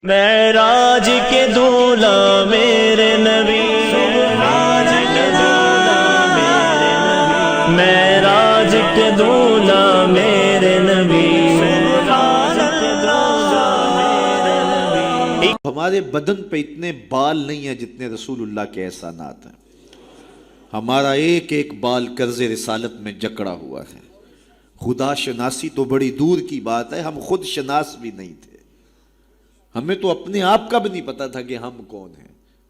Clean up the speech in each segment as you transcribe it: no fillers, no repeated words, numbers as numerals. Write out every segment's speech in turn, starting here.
معراج کے دولہ میرے نبی، سبحان اللہ میرے نبی، معراج کے دولہ میرے نبی، سبحان اللہ میرے نبی۔ ہمارے بدن پہ اتنے بال نہیں ہیں جتنے رسول اللہ کے احسانات ہیں۔ ہمارا ایک ایک بال قرض رسالت میں جکڑا ہوا ہے۔ خدا شناسی تو بڑی دور کی بات ہے، ہم خود شناس بھی نہیں تھے۔ ہمیں تو اپنے آپ کا بھی نہیں پتا تھا کہ ہم کون ہیں۔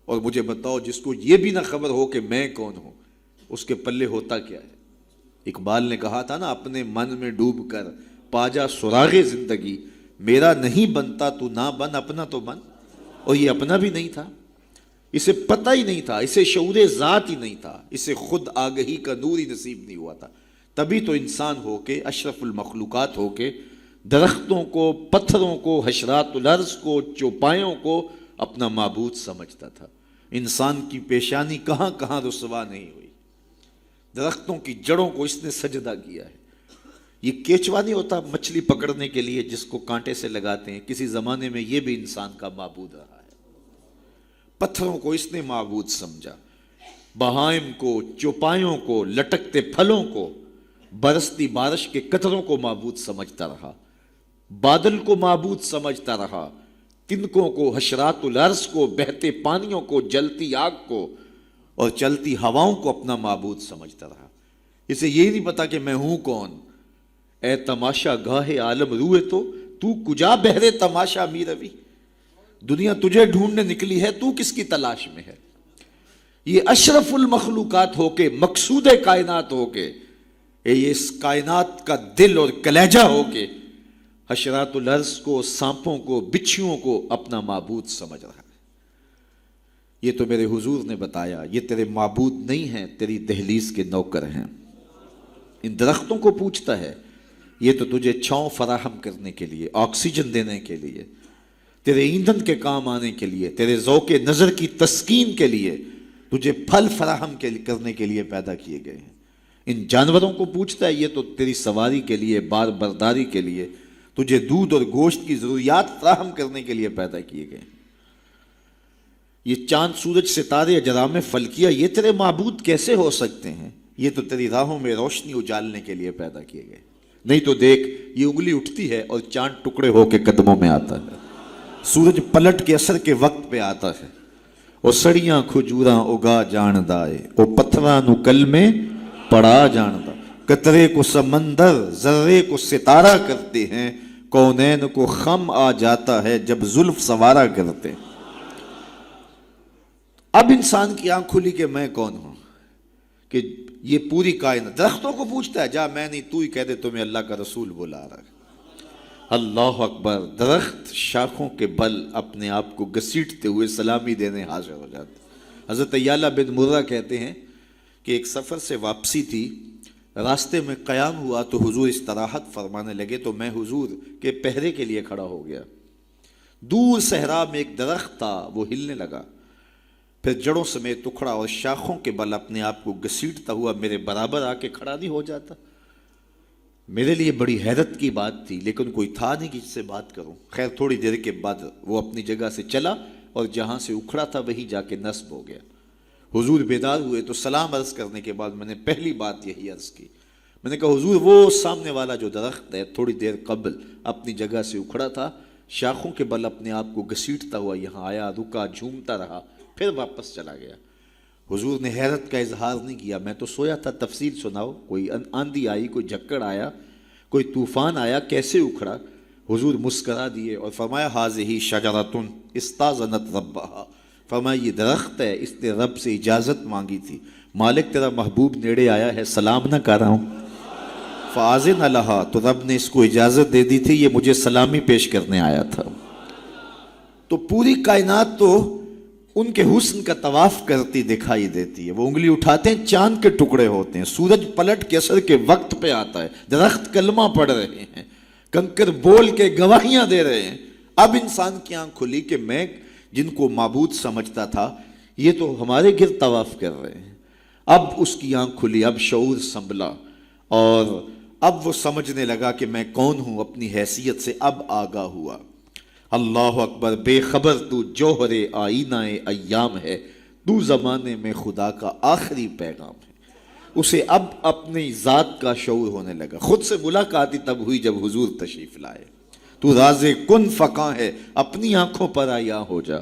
اور مجھے بتاؤ، جس کو یہ بھی نہ خبر ہو کہ میں کون ہوں، اس کے پلے ہوتا کیا ہے؟ اقبال نے کہا تھا نا، اپنے من میں ڈوب کر پا جا سراغ زندگی، میرا نہیں بنتا تو نہ بن، اپنا تو بن۔ اور یہ اپنا بھی نہیں تھا، اسے پتہ ہی نہیں تھا، اسے شعور ذات ہی نہیں تھا، اسے خود آگہی کا نور ہی نصیب نہیں ہوا تھا۔ تبھی تو انسان ہو کے، اشرف المخلوقات ہو کے، درختوں کو، پتھروں کو، حشرات الارض کو، چوپایوں کو اپنا معبود سمجھتا تھا۔ انسان کی پیشانی کہاں کہاں رسوا نہیں ہوئی، درختوں کی جڑوں کو اس نے سجدہ کیا ہے۔ یہ کیچوا نہیں ہوتا مچھلی پکڑنے کے لیے جس کو کانٹے سے لگاتے ہیں، کسی زمانے میں یہ بھی انسان کا معبود رہا ہے۔ پتھروں کو اس نے معبود سمجھا، بہائم کو، چوپایوں کو، لٹکتے پھلوں کو، برستی بارش کے قطروں کو معبود سمجھتا رہا، بادل کو معبود سمجھتا رہا، تنکوں کو، حشرات الارض کو، بہتے پانیوں کو، جلتی آگ کو اور چلتی ہواؤں کو اپنا معبود سمجھتا رہا۔ اسے یہی نہیں پتا کہ میں ہوں کون۔ اے تماشا گاہ عالم روئے تو کجا بہرے تماشا می روی، دنیا تجھے ڈھونڈنے نکلی ہے، تو کس کی تلاش میں ہے؟ یہ اشرف المخلوقات ہو کے، مقصود کائنات ہو کے، یہ اس کائنات کا دل اور کلیجہ ہو کے، حشرات الارض کو، سانپوں کو، بچھیوں کو اپنا معبود سمجھ رہا ہے۔ یہ تو میرے حضور نے بتایا، یہ تیرے معبود نہیں ہیں، تیری دہلیز کے نوکر ہیں۔ ان درختوں کو پوچھتا ہے، یہ تو تجھے چھاؤں فراہم کرنے کے لیے، آکسیجن دینے کے لیے، تیرے ایندھن کے کام آنے کے لیے، تیرے ذوق نظر کی تسکین کے لیے، تجھے پھل فراہم کرنے کے لیے پیدا کیے گئے ہیں۔ ان جانوروں کو پوچھتا ہے، یہ تو تیری سواری کے لیے، بار برداری کے لیے، تجھے دودھ اور گوشت کی ضروریات فراہم کرنے کے لیے پیدا کیے گئے ہیں۔ یہ چاند، سورج، ستارے، اجرام فلکیہ، یہ تیرے معبود کیسے ہو سکتے ہیں؟ یہ تو تیری راہوں میں روشنی اجالنے کے لیے پیدا کیے گئے۔ نہیں تو دیکھ، یہ انگلی اٹھتی ہے اور چاند ٹکڑے ہو کے قدموں میں آتا ہے، سورج پلٹ کے اثر کے وقت پہ آتا ہے، اور سڑیاں کھجوراں اگا جان دائے، اور پتھراں نو کل میں پڑا جان دا، قطرے کو سمندر، ذرے کو ستارہ کرتے ہیں، کونین کو خم آ جاتا ہے جب زلف سوارا کرتے ہیں۔ اب انسان کی آنکھ کھلی کہ میں کون ہوں، کہ یہ پوری کائنات۔ درختوں کو پوچھتا ہے، جا میں نہیں، تو ہی کہہ دے تمہیں اللہ کا رسول بلا رہا ہے۔ اللہ اکبر! درخت شاخوں کے بل اپنے آپ کو گھسیٹتے ہوئے سلامی دینے حاضر ہو جاتے۔ حضرت یعلا بن مرہ کہتے ہیں کہ ایک سفر سے واپسی تھی، راستے میں قیام ہوا تو حضور استراحت فرمانے لگے، تو میں حضور کے پہرے کے لیے کھڑا ہو گیا۔ دور صحرا میں ایک درخت تھا، وہ ہلنے لگا، پھر جڑوں سمیت اکھڑا اور شاخوں کے بل اپنے آپ کو گھسیٹتا ہوا میرے برابر آ کے کھڑا نہیں ہو جاتا۔ میرے لیے بڑی حیرت کی بات تھی، لیکن کوئی تھا نہیں کہ اس سے بات کروں۔ خیر تھوڑی دیر کے بعد وہ اپنی جگہ سے چلا اور جہاں سے اکھڑا تھا وہیں جا کے نصب ہو گیا۔ حضور بیدار ہوئے تو سلام عرض کرنے کے بعد میں نے پہلی بات یہی عرض کی، میں نے کہا حضور، وہ سامنے والا جو درخت ہے تھوڑی دیر قبل اپنی جگہ سے اکھڑا تھا، شاخوں کے بل اپنے آپ کو گھسیٹتا ہوا یہاں آیا، رکا، جھومتا رہا، پھر واپس چلا گیا۔ حضور نے حیرت کا اظہار نہیں کیا، میں تو سویا تھا، تفصیل سناؤ، کوئی آندھی آئی، کوئی جھکڑ آیا، کوئی طوفان آیا، کیسے اکھڑا؟ حضور مسکرا دیے اور فرمایا، ھذہ شجرۃ استاذنت ربھا، فرمایا یہ درخت ہے، اس نے رب سے اجازت مانگی تھی، مالک تیرا محبوب نیڑے آیا ہے، سلام نہ کر رہا ہوں، فاذن لھا، تو رب نے اس کو اجازت دے دی تھی، یہ مجھے سلامی پیش کرنے آیا تھا۔ تو پوری کائنات تو ان کے حسن کا طواف کرتی دکھائی دیتی ہے۔ وہ انگلی اٹھاتے ہیں، چاند کے ٹکڑے ہوتے ہیں، سورج پلٹ کے اثر کے وقت پہ آتا ہے، درخت کلمہ پڑھ رہے ہیں، کنکر بول کے گواہیاں دے رہے ہیں۔ اب انسان کی آنکھ کھلی کہ میں جن کو معبود سمجھتا تھا، یہ تو ہمارے گرد طواف کر رہے ہیں۔ اب اس کی آنکھ کھلی، اب شعور سنبھلا، اور اب وہ سمجھنے لگا کہ میں کون ہوں، اپنی حیثیت سے اب آگاہ ہوا۔ اللہ اکبر، بے خبر تو جوہر آئینہ ایام ہے، تو زمانے میں خدا کا آخری پیغام ہے۔ اسے اب اپنی ذات کا شعور ہونے لگا۔ خود سے ملاقات ہی تب ہوئی جب حضور تشریف لائے۔ تو راز کن فقاں ہے، اپنی آنکھوں پر آیا ہو جا،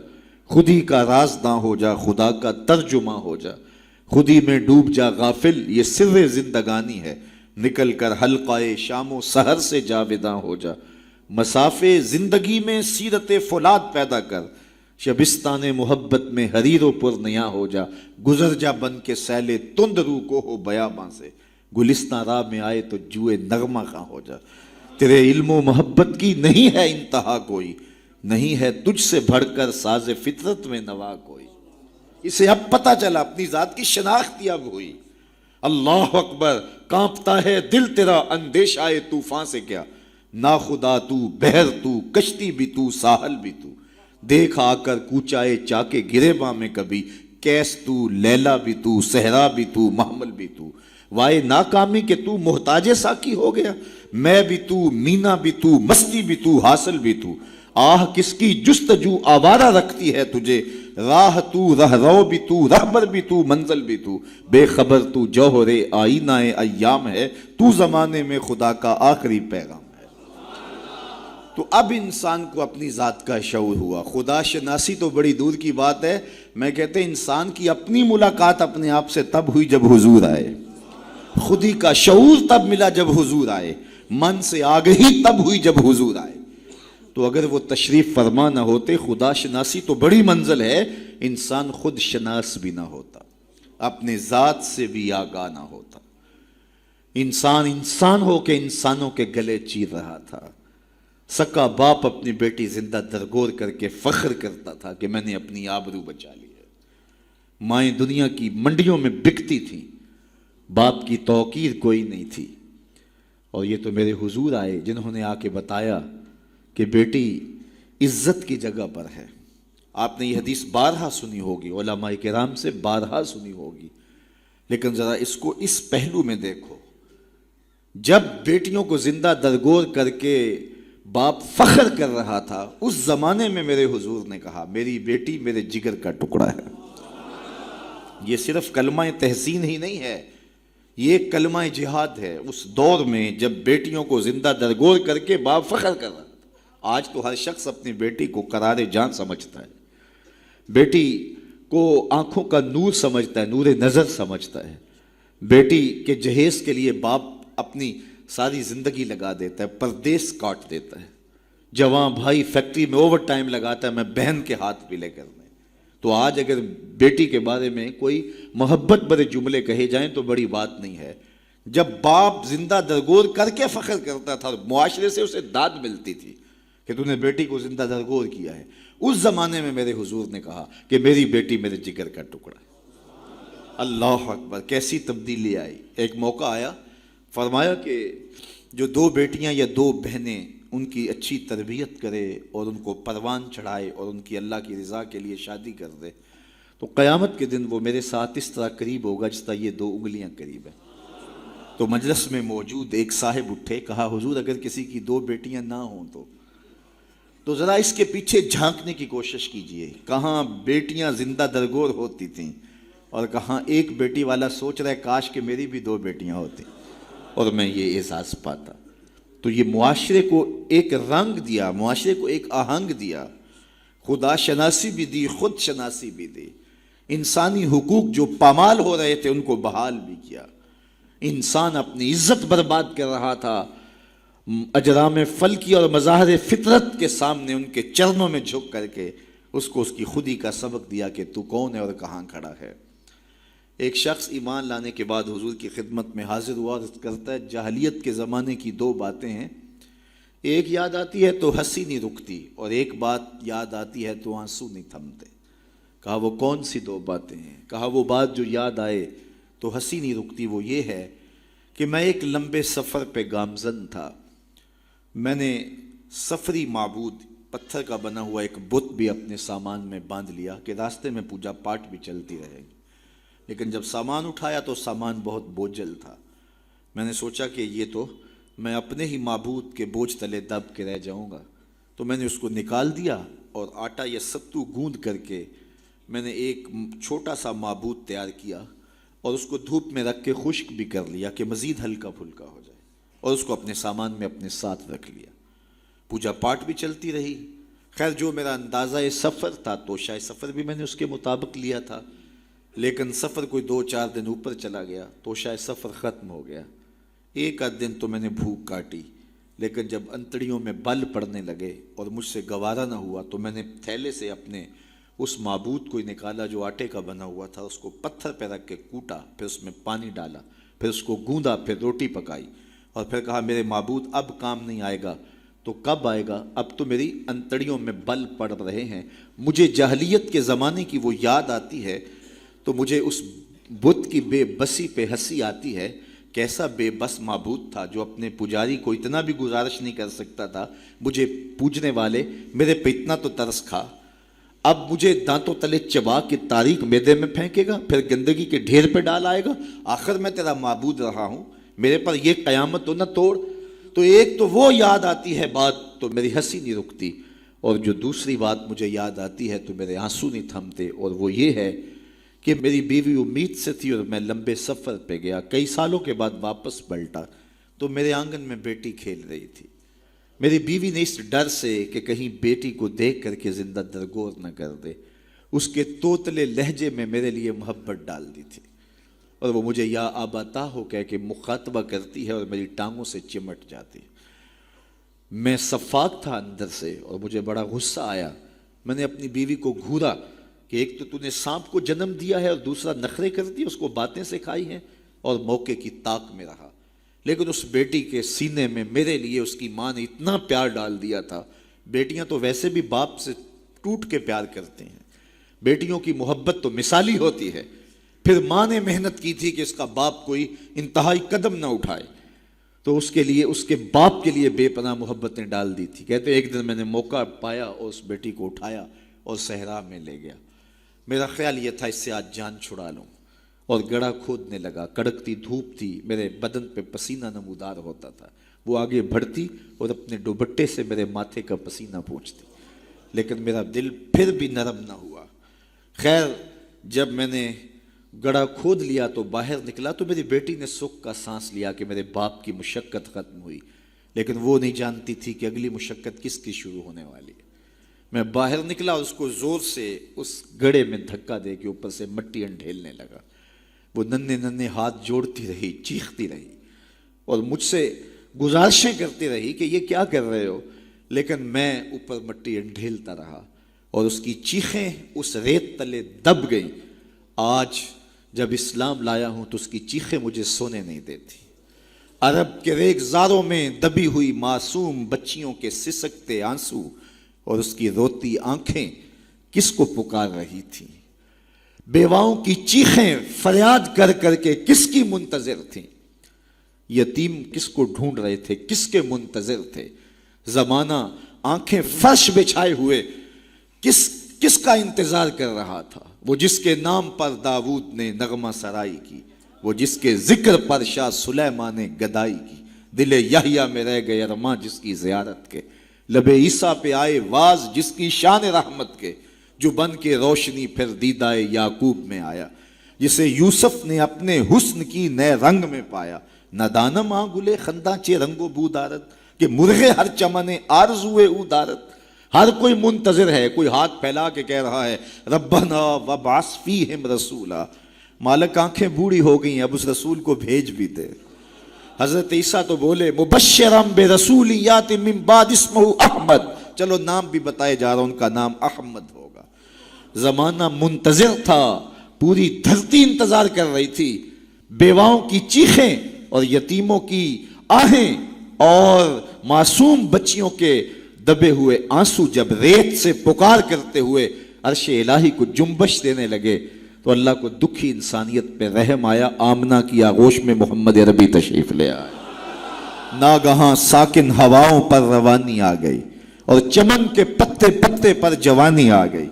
خودی کا رازداں ہو جا، خدا کا ترجمہ ہو جا، خودی میں ڈوب جا غافل، یہ سر زندگانی ہے، نکل کر حلقہ شام و سحر سے جاویداں ہو جا، مسافے زندگی میں سیرت فولاد پیدا کر، شبستان محبت میں حریر و پر نیا ہو جا، گزر جا بن کے سیل تند رو کو ہو بیاباں سے، گلستان راہ میں آئے تو جوئے نغمہ خاں ہو جا، تیرے علم و محبت کی نہیں ہے انتہا کوئی، نہیں ہے تجھ سے بڑھ کر ساز فطرت میں نوا کوئی۔ اسے اب پتہ چلا، اپنی ذات کی شناخت اب ہوئی۔ اللہ اکبر، کانپتا ہے دل تیرا اندیشہ طوفان سے کیا، نا خدا تو، بحر تو، کشتی بھی تو، ساحل بھی تو، دیکھ آ کر کوچائے چاکے گریباں میں کبھی، کیس تو، لیلا بھی تو، صحرا بھی تو، محمل بھی تو، وائے ناکامی کہ تو محتاج ساکی ہو گیا، میں بھی تو، مینا بھی تو، مستی بھی تو، حاصل بھی تو، آہ کس کی جستجو آوارہ رکھتی ہے تجھے، راہ تو، رہرو بھی تو، رہبر بھی تو، منزل بھی تو، بے خبر تو جوہر آئینہ ایام ہے، تو زمانے میں خدا کا آخری پیغام ہے۔ تو اب انسان کو اپنی ذات کا شعور ہوا۔ خدا شناسی تو بڑی دور کی بات ہے، میں کہتے ہیں انسان کی اپنی ملاقات اپنے آپ سے تب ہوئی جب حضور آئے، خودی کا شعور تب ملا جب حضور آئے، من سے آگہی تب ہوئی جب حضور آئے۔ تو اگر وہ تشریف فرما نہ ہوتے، خدا شناسی تو بڑی منزل ہے، انسان خود شناس بھی نہ ہوتا، اپنے ذات سے بھی آگاہ نہ ہوتا، انسان ہو کے انسانوں کے گلے چیر رہا تھا۔ سکا باپ اپنی بیٹی زندہ درگور کر کے فخر کرتا تھا کہ میں نے اپنی آبرو بچا لی ہے۔ مائیں دنیا کی منڈیوں میں بکتی تھیں، باپ کی توقیر کوئی نہیں تھی، اور یہ تو میرے حضور آئے جنہوں نے آ کے بتایا کہ بیٹی عزت کی جگہ پر ہے۔ آپ نے یہ حدیث بارہا سنی ہوگی، علماء کرام سے بارہا سنی ہوگی، لیکن ذرا اس کو اس پہلو میں دیکھو۔ جب بیٹیوں کو زندہ درگور کر کے باپ فخر کر رہا تھا، اس زمانے میں میرے حضور نے کہا میری بیٹی میرے جگر کا ٹکڑا ہے۔ یہ صرف کلمہ تحسین ہی نہیں ہے، یہ ایک کلمہ جہاد ہے۔ اس دور میں جب بیٹیوں کو زندہ درگور کر کے باپ فخر کر رہا تھا، آج تو ہر شخص اپنی بیٹی کو قرار جان سمجھتا ہے، بیٹی کو آنکھوں کا نور سمجھتا ہے، نور نظر سمجھتا ہے، بیٹی کے جہیز کے لیے باپ اپنی ساری زندگی لگا دیتا ہے، پردیس کاٹ دیتا ہے، جوان بھائی فیکٹری میں اوور ٹائم لگاتا ہے میں بہن کے ہاتھ پلے کرنے۔ تو آج اگر بیٹی کے بارے میں کوئی محبت بھرے جملے کہے جائیں تو بڑی بات نہیں ہے۔ جب باپ زندہ درگور کر کے فخر کرتا تھا، معاشرے سے اسے داد ملتی تھی کہ تو نے بیٹی کو زندہ درگور کیا ہے، اس زمانے میں میرے حضور نے کہا کہ میری بیٹی میرے جگر کا ٹکڑا ہے۔ اللہ اکبر، کیسی تبدیلی آئی۔ ایک موقع آیا، فرمایا کہ جو دو بیٹیاں یا دو بہنیں ان کی اچھی تربیت کرے اور ان کو پروان چڑھائے اور ان کی اللہ کی رضا کے لیے شادی کر دے تو قیامت کے دن وہ میرے ساتھ اس طرح قریب ہوگا جس طرح یہ دو انگلیاں قریب ہیں۔ تو مجلس میں موجود ایک صاحب اٹھے، کہا حضور اگر کسی کی دو بیٹیاں نہ ہوں تو ذرا اس کے پیچھے جھانکنے کی کوشش کیجئے، کہاں بیٹیاں زندہ درگور ہوتی تھیں اور کہاں ایک بیٹی والا سوچ رہا ہے کاش کہ میری بھی دو بیٹیاں ہوتی اور میں یہ احساس پاتا۔ تو یہ معاشرے کو ایک رنگ دیا، معاشرے کو ایک آہنگ دیا، خدا شناسی بھی دی، خود شناسی بھی دی، انسانی حقوق جو پامال ہو رہے تھے ان کو بحال بھی کیا۔ انسان اپنی عزت برباد کر رہا تھا، اجرام فلکی اور مظاہر فطرت کے سامنے ان کے چرنوں میں جھک کر کے اس کو اس کی خودی کا سبق دیا کہ تو کون ہے اور کہاں کھڑا ہے۔ ایک شخص ایمان لانے کے بعد حضور کی خدمت میں حاضر ہوا اور کرتا ہے جاہلیت کے زمانے کی دو باتیں ہیں، ایک یاد آتی ہے تو ہنسی نہیں رکتی اور ایک بات یاد آتی ہے تو آنسو نہیں تھمتے۔ کہا وہ کون سی دو باتیں ہیں؟ کہا وہ بات جو یاد آئے تو ہنسی نہیں رکتی وہ یہ ہے کہ میں ایک لمبے سفر پہ گامزن تھا، میں نے سفری معبود پتھر کا بنا ہوا ایک بت بھی اپنے سامان میں باندھ لیا کہ راستے میں پوجا پاٹ بھی چلتی رہے گی، لیکن جب سامان اٹھایا تو سامان بہت بوجھل تھا۔ میں نے سوچا کہ یہ تو میں اپنے ہی معبود کے بوجھ تلے دب کے رہ جاؤں گا، تو میں نے اس کو نکال دیا اور آٹا یا ستو گوندھ کر کے میں نے ایک چھوٹا سا معبود تیار کیا اور اس کو دھوپ میں رکھ کے خشک بھی کر لیا کہ مزید ہلکا پھلکا ہو جائے، اور اس کو اپنے سامان میں اپنے ساتھ رکھ لیا۔ پوجا پاٹ بھی چلتی رہی۔ خیر جو میرا اندازہ سفر تھا، توشہ سفر بھی میں نے اس کے مطابق لیا تھا، لیکن سفر کوئی 2-4 دن اوپر چلا گیا، توشہ سفر ختم ہو گیا۔ ایک آدھ دن تو میں نے بھوک کاٹی، لیکن جب انتڑیوں میں بل پڑنے لگے اور مجھ سے گوارا نہ ہوا تو میں نے تھیلے سے اپنے اس معبود کو نکالا جو آٹے کا بنا ہوا تھا، اس کو پتھر پہ رکھ کے کوٹا، پھر اس میں پانی ڈالا، پھر اس کو گوندا، پھر روٹی پکائی، اور پھر کہا میرے معبود اب کام نہیں آئے گا تو کب آئے گا؟ اب تو میری انتڑیوں میں بل پڑ رہے ہیں۔ مجھے جاہلیت کے زمانے کی وہ یاد آتی ہے تو مجھے اس بت کی بے بسی پہ ہنسی آتی ہے۔ کیسا بے بس معبود تھا جو اپنے پجاری کو اتنا بھی گزارش نہیں کر سکتا تھا، مجھے پوجنے والے میرے پہ اتنا تو ترس کھا، اب مجھے دانتوں تلے چبا کے تاریک میدے میں پھینکے گا، پھر گندگی کے ڈھیر پہ ڈال آئے گا۔ آخر میں تیرا معبود رہا ہوں، میرے پر یہ قیامت تو نہ توڑ۔ تو ایک تو وہ یاد آتی ہے بات تو میری ہنسی نہیں رکتی، اور جو دوسری بات مجھے یاد آتی ہے تو میرے آنسو نہیں تھمتے، اور وہ یہ ہے کہ میری بیوی امید سے تھی اور میں لمبے سفر پہ گیا، کئی سالوں کے بعد واپس پلٹا تو میرے آنگن میں بیٹی کھیل رہی تھی۔ میری بیوی نے اس ڈر سے کہ کہیں بیٹی کو دیکھ کر کے زندہ درگور نہ کر دے، اس کے توتلے لہجے میں میرے لیے محبت ڈال دی تھی، اور وہ مجھے یا آباتا ہو کہہ کے مخاطبہ کرتی ہے اور میری ٹانگوں سے چمٹ جاتی۔ میں صفاق تھا اندر سے اور مجھے بڑا غصہ آیا۔ میں نے اپنی بیوی کو گھورا کہ ایک تو نے سانپ کو جنم دیا ہے اور دوسرا نخرے کر دی، اس کو باتیں سکھائی ہیں، اور موقع کی طاق میں رہا۔ لیکن اس بیٹی کے سینے میں میرے لیے اس کی ماں نے اتنا پیار ڈال دیا تھا۔ بیٹیاں تو ویسے بھی باپ سے ٹوٹ کے پیار کرتے ہیں، بیٹیوں کی محبت تو مثالی ہوتی ہے۔ پھر ماں نے محنت کی تھی کہ اس کا باپ کوئی انتہائی قدم نہ اٹھائے، تو اس کے لیے، اس کے باپ کے لیے بے پناہ محبتیں ڈال دی تھی۔ کہتے ایک دن میں نے موقع پایا اور اس بیٹی کو اٹھایا اور صحرا میں لے گیا۔ میرا خیال یہ تھا اس سے آج جان چھڑا لوں، اور گڑھا کھودنے لگا۔ کڑکتی دھوپ تھی، میرے بدن پہ پسینہ نمودار ہوتا تھا۔ وہ آگے بڑھتی اور اپنے دوپٹے سے میرے ماتھے کا پسینہ پوچھتی، لیکن میرا دل پھر بھی نرم نہ ہوا۔ خیر جب میں نے گڑھا کھود لیا تو باہر نکلا تو میری بیٹی نے سکھ کا سانس لیا کہ میرے باپ کی مشقت ختم ہوئی، لیکن وہ نہیں جانتی تھی کہ اگلی مشقت کس کی شروع ہونے والی ہے۔ میں باہر نکلا، اس کو زور سے اس گڑھے میں دھکا دے کے اوپر سے مٹی انڈھیلنے لگا۔ وہ ننھے ننھے ہاتھ جوڑتی رہی، چیختی رہی اور مجھ سے گزارشیں کرتی رہی کہ یہ کیا کر رہے ہو، لیکن میں اوپر مٹی انڈھیلتا رہا اور اس کی چیخیں اس ریت تلے دب گئیں۔ آج جب اسلام لایا ہوں تو اس کی چیخیں مجھے سونے نہیں دیتی۔ عرب کے ریگزاروں میں دبی ہوئی معصوم بچیوں کے سسکتے آنسو اور اس کی روتی آنکھیں کس کو پکار رہی تھیں؟ بیواؤں کی چیخیں فریاد کر کر کے کس کی منتظر تھیں؟ یتیم کس کو ڈھونڈ رہے تھے، کس کے منتظر تھے؟ زمانہ آنکھیں فرش بچھائے ہوئے کس کا انتظار کر رہا تھا؟ وہ جس کے نام پر داؤد نے نغمہ سرائی کی، وہ جس کے ذکر پر شاہ سلیمان نے گدائی کی، دل یحییٰ میں رہ گئے ارماں جس کی زیارت کے، لب عیسیٰ پہ آئے واز جس کی شان رحمت کے، جو بن کے روشنی پھر دیدہ یعقوب میں آیا، جسے یوسف نے اپنے حسن کی نئے رنگ میں پایا۔ نہ دانم آ گلے خنداں چے رنگ و بو دارت، کہ مرغے ہر چمنے آرزوئے او دارت۔ ہر کوئی منتظر ہے، کوئی ہاتھ پھیلا کے کہہ رہا ہے ربنا وابعث فیہم رسولا۔ مالک آنکھیں بوڑھی ہو گئیں، اب اس رسول کو بھیج بھی دے۔ حضرت عیسیٰ تو بولے مبشرم برسول یاتی من بعد اسمہ احمد، چلو نام بھی بتائے جا رہا ان کا نام احمد ہوگا۔ زمانہ منتظر تھا، پوری دھرتی انتظار کر رہی تھی۔ بیواؤں کی چیخیں اور یتیموں کی آہیں اور معصوم بچیوں کے دبے ہوئے آنسو جب ریت سے پکار کرتے ہوئے عرش الہی کو جنبش دینے لگے تو اللہ کو دکھی انسانیت پہ رحم آیا۔ آمنہ کی آغوش میں محمد عربی تشریف لے آئے۔ ناگہاں ساکن ہواؤں پر روانی آ گئی اور چمن کے پتے پتے پر جوانی آ گئی۔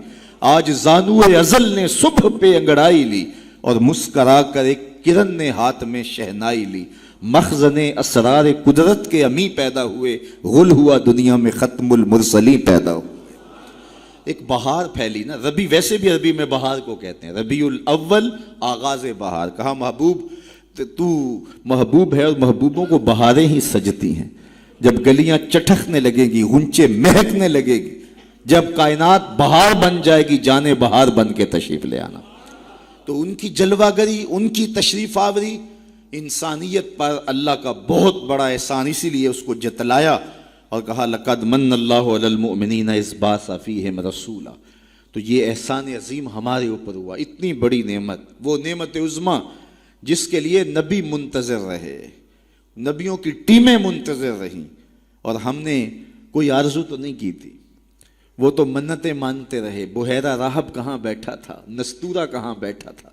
آج زانوئے ازل نے صبح پہ انگڑائی لی اور مسکرا کر ایک کرن نے ہاتھ میں شہنائی لی۔ مخزن اسرار قدرت کے امی پیدا ہوئے، غل ہوا دنیا میں ختم المرسلین پیدا ہوئے۔ ایک بہار پھیلی نا، ربیع ویسے بھی عربی میں بہار کو کہتے ہیں، ربیع الاول آغاز بہار، کہا محبوب تو محبوب ہے اور محبوبوں کو بہاریں ہی سجتی ہیں، جب گلیاں چٹکنے لگیں گی، غنچے مہکنے لگے گی، جب کائنات بہار بن جائے گی، جانے بہار بن کے تشریف لے آنا۔ تو ان کی جلوہ گری، ان کی تشریف آوری انسانیت پر اللہ کا بہت بڑا احسان، اسی لیے اس کو جتلایا اور کہا لقد من اللہ علی المؤمنین اذ بعث فیہم رسولا۔ تو یہ احسان عظیم ہمارے اوپر ہوا، اتنی بڑی نعمت، وہ نعمت عظمیٰ جس کے لیے نبی منتظر رہے، نبیوں کی ٹیمیں منتظر رہیں، اور ہم نے کوئی آرزو تو نہیں کی تھی، وہ تو منتیں مانتے رہے۔ بحیرہ راہب کہاں بیٹھا تھا، نستورہ کہاں بیٹھا تھا،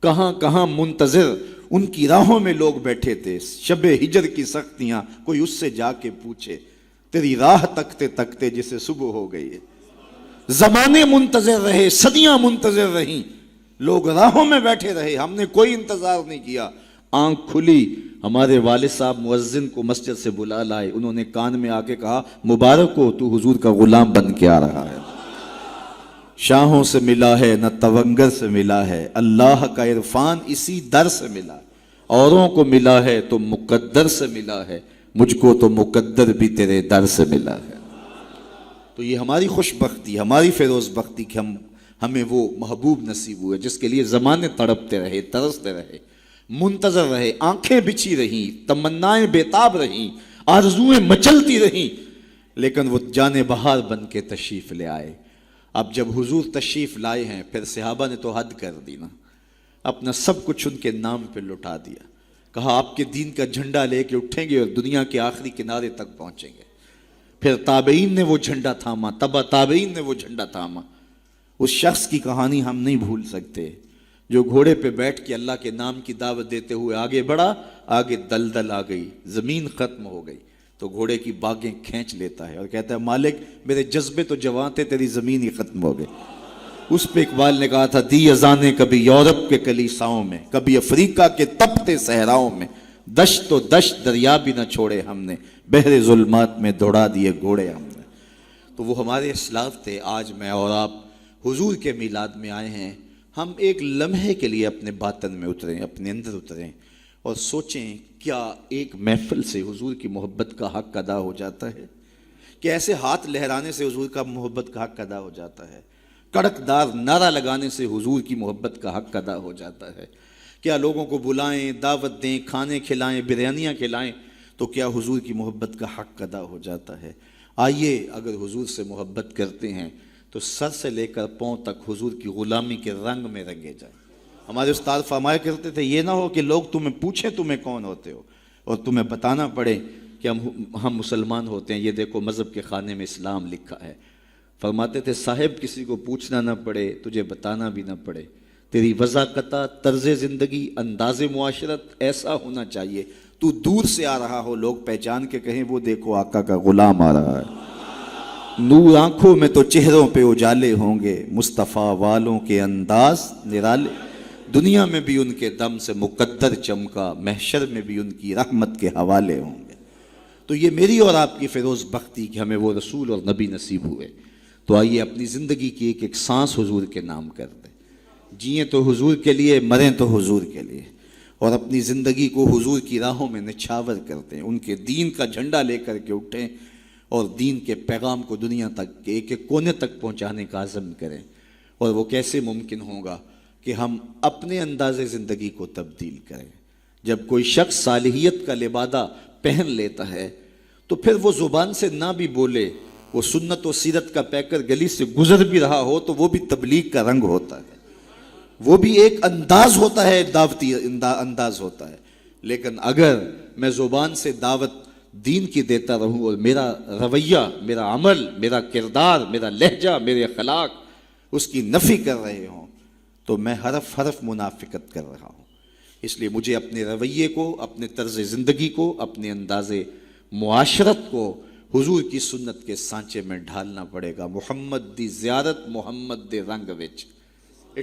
کہاں کہاں منتظر ان کی راہوں میں لوگ بیٹھے تھے۔ شب ہجر کی سختیاں، کوئی اس سے جا کے پوچھے، تیری راہ تکتے تکتے جسے صبح ہو گئی ہے۔ زمانے منتظر رہے، صدیاں منتظر رہیں، لوگ راہوں میں بیٹھے رہے، ہم نے کوئی انتظار نہیں کیا۔ آنکھ کھلی، ہمارے والد صاحب مؤذن کو مسجد سے بلا لائے، انہوں نے کان میں آ کے کہا مبارک ہو، تو حضور کا غلام بن کے آ رہا ہے۔ شاہوں سے ملا ہے نہ تونگر سے ملا ہے، اللہ کا عرفان اسی در سے ملا ہے۔ اوروں کو ملا ہے تو مقدر سے ملا ہے، مجھ کو تو مقدر بھی تیرے در سے ملا ہے۔ تو یہ ہماری خوش بختی، ہماری فیروز بختی کہ ہمیں وہ محبوب نصیب ہوئے جس کے لیے زمانے تڑپتے رہے، ترستے رہے، منتظر رہے، آنکھیں بچھی رہیں، تمنائیں بیتاب رہیں، آرزویں مچلتی رہیں، لیکن وہ جانے بہار بن کے تشریف لے آئے۔ اب جب حضور تشریف لائے ہیں، پھر صحابہ نے تو حد کر دی نا، اپنا سب کچھ ان کے نام پہ لٹا دیا، کہا آپ کے دین کا جھنڈا لے کے اٹھیں گے اور دنیا کے آخری کنارے تک پہنچیں گے۔ پھر تابعین نے وہ جھنڈا تھاما، تبع تابعین نے وہ جھنڈا تھاما۔ اس شخص کی کہانی ہم نہیں بھول سکتے جو گھوڑے پہ بیٹھ کے اللہ کے نام کی دعوت دیتے ہوئے آگے بڑھا، آگے دلدل آ گئی، زمین ختم ہو گئی، تو گھوڑے کی باگیں کھینچ لیتا ہے اور کہتا ہے مالک میرے جذبے تو جوان تھے، تیری زمین ہی ختم ہو گئی۔ اس پہ اقبال نے کہا تھا دی اذانیں کبھی یورپ کے کلیساؤں میں، کبھی افریقہ کے تپتے صحراؤں میں، دشت و دشت دریا بھی نہ چھوڑے ہم نے، بحر ظلمات میں دوڑا دیے گھوڑے ہم نے۔ تو وہ ہمارے اسلاف تھے۔ آج میں اور آپ حضور کے میلاد میں آئے ہیں، ہم ایک لمحے کے لیے اپنے باطن میں اتریں، اپنے اندر اتریں اور سوچیں کیا ایک محفل سے حضور کی محبت کا حق ادا ہو جاتا ہے؟ کہ ایسے ہاتھ لہرانے سے حضور کا محبت کا حق ادا ہو جاتا ہے؟ کڑک دار نعرہ لگانے سے حضور کی محبت کا حق ادا ہو جاتا ہے؟ کیا لوگوں کو بلائیں، دعوت دیں، کھانے کھلائیں، بریانیاں کھلائیں تو کیا حضور کی محبت کا حق ادا ہو جاتا ہے؟ آئیے اگر حضور سے محبت کرتے ہیں تو سر سے لے کر پاؤں تک حضور کی غلامی کے رنگ میں رنگے جائیں۔ ہمارے استاد فرمایا کرتے تھے یہ نہ ہو کہ لوگ تمہیں پوچھیں تمہیں کون ہوتے ہو اور تمہیں بتانا پڑے کہ ہم مسلمان ہوتے ہیں، یہ دیکھو مذہب کے خانے میں اسلام لکھا ہے۔ فرماتے تھے صاحب کسی کو پوچھنا نہ پڑے، تجھے بتانا بھی نہ پڑے، تیری وضاقتہ، طرز زندگی، انداز معاشرت ایسا ہونا چاہیے تو دور سے آ رہا ہو، لوگ پہچان کے کہیں وہ دیکھو آقا کا غلام آ رہا ہے۔ نور آنکھوں میں تو چہروں پہ اجالے ہوں گے، مصطفیٰ والوں کے انداز نرالے، دنیا میں بھی ان کے دم سے مقدر چمکا، محشر میں بھی ان کی رحمت کے حوالے ہوں گے۔ تو یہ میری اور آپ کی فیروز بختی کہ ہمیں وہ رسول اور نبی نصیب ہوئے۔ تو آئیے اپنی زندگی کی ایک ایک سانس حضور کے نام کر دیں، جئیں تو حضور کے لیے، مریں تو حضور کے لیے، اور اپنی زندگی کو حضور کی راہوں میں نچھاور کر دیں، ان کے دین کا جھنڈا لے کر کے اٹھیں اور دین کے پیغام کو دنیا تک کے ایک ایک کونے تک پہنچانے کا عزم کریں۔ اور وہ کیسے ممکن ہوگا کہ ہم اپنے انداز زندگی کو تبدیل کریں۔ جب کوئی شخص صالحیت کا لبادہ پہن لیتا ہے تو پھر وہ زبان سے نہ بھی بولے، وہ سنت و سیرت کا پیکر گلی سے گزر بھی رہا ہو تو وہ بھی تبلیغ کا رنگ ہوتا ہے، وہ بھی ایک انداز ہوتا ہے، دعوتی انداز ہوتا ہے۔ لیکن اگر میں زبان سے دعوت دین کی دیتا رہوں اور میرا رویہ، میرا عمل، میرا کردار، میرا لہجہ، میرے اخلاق اس کی نفی کر رہے ہوں تو میں حرف حرف منافقت کر رہا ہوں۔ اس لیے مجھے اپنے رویے کو، اپنے طرز زندگی کو، اپنے انداز معاشرت کو حضور کی سنت کے سانچے میں ڈھالنا پڑے گا۔ محمد دی زیارت محمد دے رنگ وچ،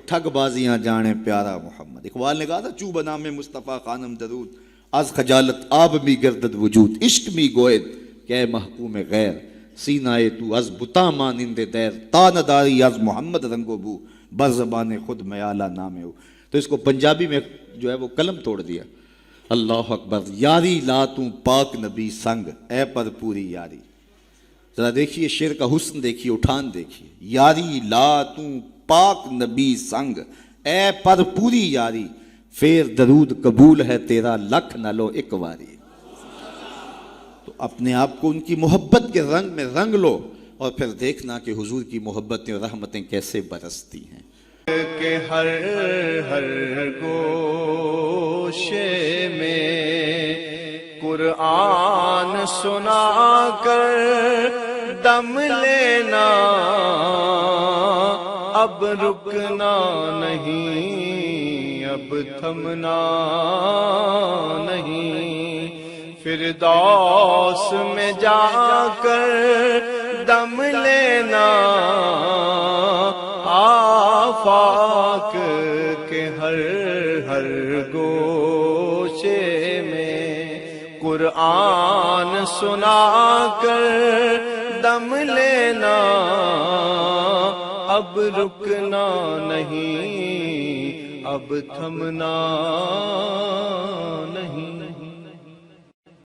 ٹھگ بازیاں جانے پیارا محمد۔ اقبال نے کہا تھا چوب نام مصطفیٰ خانم درود، از خجالت آب می گردد وجود، عشق می گوید کہ اے محکوم غیر، سینائے تو از بتا مانند دیر، تا نداری از محمد رنگ و بو، بر زبان خود میالہ نام ہو. تو اس کو پنجابی میں جو ہے وہ قلم توڑ دیا. اللہ اکبر. یاری لا توں پاک نبی سنگ، اے پر پوری یاری. ذرا دیکھیے شعر کا حسن دیکھیے، اٹھان دیکھیے. یاری لا توں پاک نبی سنگ، اے پر پوری یاری، پھر درود قبول ہے تیرا لکھ نہ لو ایک واری. تو اپنے آپ کو ان کی محبت کے رنگ میں رنگ لو اور پھر دیکھنا کہ حضور کی محبتیں اور رحمتیں کیسے برستی ہیں. کہ ہر گوشے میں قرآن سنا کر دم لینا، اب رکنا نہیں، اب تھمنا نہیں، فردوس میں جا کر دم لینا، آفاق کے ہر گوشے میں قرآن سنا کر دم لینا، اب رکنا نہیں، اب تھمنا نہیں.